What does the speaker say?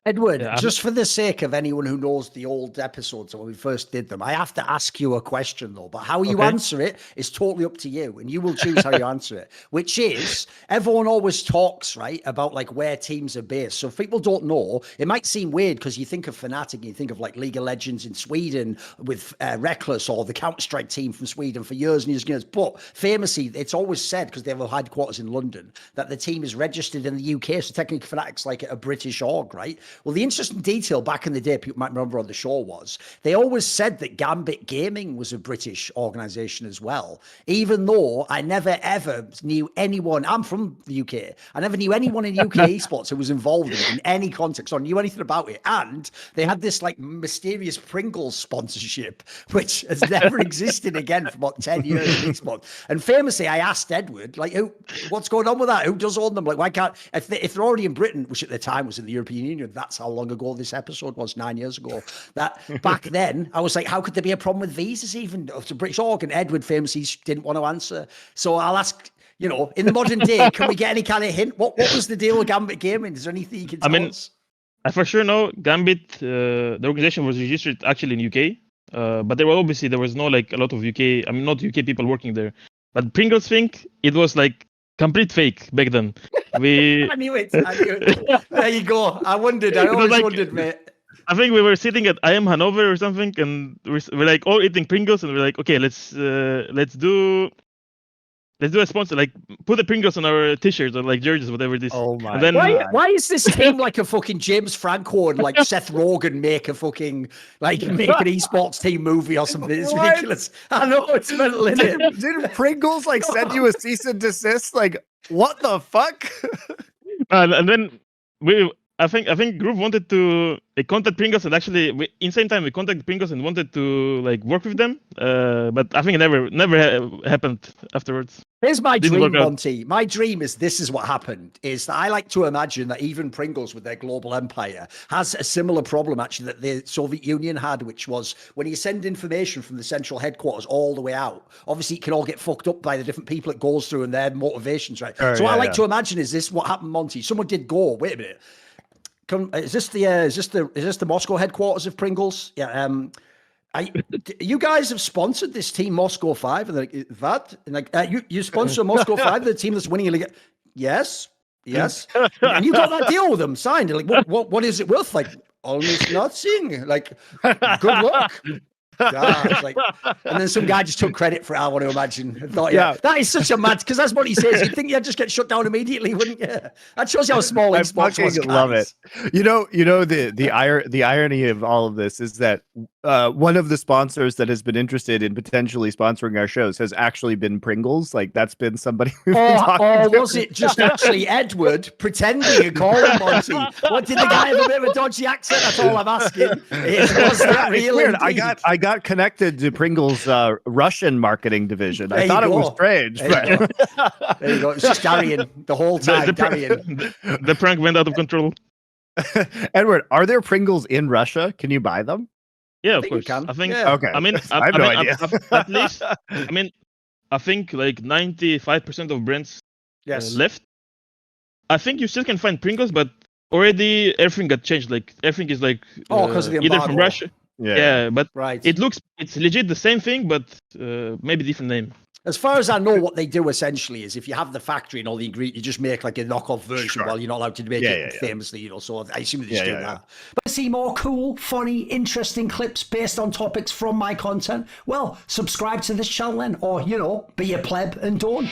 Edward, Yeah, just for the sake of anyone who knows the old episodes when we first did them, I have to ask you a question though, but how you answer it is totally up to you, and you will choose how you answer it, which is, everyone always talks, right, about like where teams are based. So if people don't know, it might seem weird because you think of Fnatic and you think of like League of Legends in Sweden with Reckless or the Counter-Strike team from Sweden for years and years and years. But famously, it's always said, because they have a headquarters in London, that the team is registered in the UK. So technically Fnatic's like a British org, right? Well, the interesting detail back in the day, people might remember on the show, was they always said that Gambit Gaming was a British organization as well, even though I never ever knew anyone. I'm from the UK. I never knew anyone in UK esports who was involved in any context or knew anything about it. And they had this like mysterious Pringles sponsorship, which has never existed again for about 10 years in esports. And famously, I asked Edward, like, what's going on with that? Who does own them? Like, why can't, if they're already in Britain, which at the time was in the European Union, that's how long ago this episode was, 9 years ago. That back then, I was like, how could there be a problem with visas even? It's a British org, and Edward famously didn't want to answer. So I'll ask, you know, in the modern day, can we get any kind of hint? What was the deal with Gambit Gaming? Is there anything you can tell us? I for sure know Gambit, the organization was registered actually in UK, but there was no like a lot of not UK people working there. But Pringles think it was like complete fake back then. I knew it. There you go. I always wondered, mate. I think we were sitting at IM Hanover or something, and we're like all eating Pringles, and we're like, okay, let's do a sponsor, like put the Pringles on our t-shirts or like jerseys, whatever it is. Oh my! And then, why is this team like a fucking James Franco and like Seth Rogen make an esports team movie or something? It's ridiculous. I know, it's mental, isn't it? Did Pringles like send you a cease and desist? Like, what the fuck? and then I think group wanted to contact Pringles, and actually in same time we contacted Pringles and wanted to like work with them, but I think it never happened afterwards. Here's my dream, Monty. My dream is this is what happened, is that I like to imagine that even Pringles with their global empire has a similar problem actually that the Soviet Union had, which was when you send information from the central headquarters all the way out, obviously it can all get fucked up by the different people it goes through and their motivations, right? So what I like to imagine is this what happened, Monty. Someone did go, wait a minute. Is this the Moscow headquarters of Pringles? Yeah. You guys have sponsored this team Moscow 5, and they're like, that, and like you sponsor Moscow 5, the team that's winning a league. Yes, and you got that deal with them signed. They're like, what is it worth? Like almost nothing. Like good luck. Like, and then some guy just took credit for it. I want to imagine. I thought, that is such a mad, because that's what he says. You'd think you'd just get shut down immediately, wouldn't you? That shows you how small esports was. I love it. You know the irony of all of this is that one of the sponsors that has been interested in potentially sponsoring our shows has actually been Pringles. Like that's been somebody. Or was it just actually Edward pretending and calling Monty? What, did the guy have a bit of a dodgy accent? That's all I'm asking. Was that real? Weird. I got connected to Pringles' Russian marketing division. I thought it was strange. There you go. It's just Darian the whole time. The prank went out of control. Edward, are there Pringles in Russia? Can you buy them? Yeah, of course. I think. Okay. I mean, I have no idea. At least, I think like 95% of brands left. I think you still can find Pringles, but already everything got changed. Like everything is like because of the embargo. either from Russia. Yeah, but right. It's legit the same thing, but maybe different name. As far as I know, what they do essentially is if you have the factory and all the ingredients, you just make like a knockoff version while you're not allowed to make it famously, you know. So I assume they just do that. But to see more cool, funny, interesting clips based on topics from my content, well, subscribe to this channel then, or, you know, be a pleb and don't.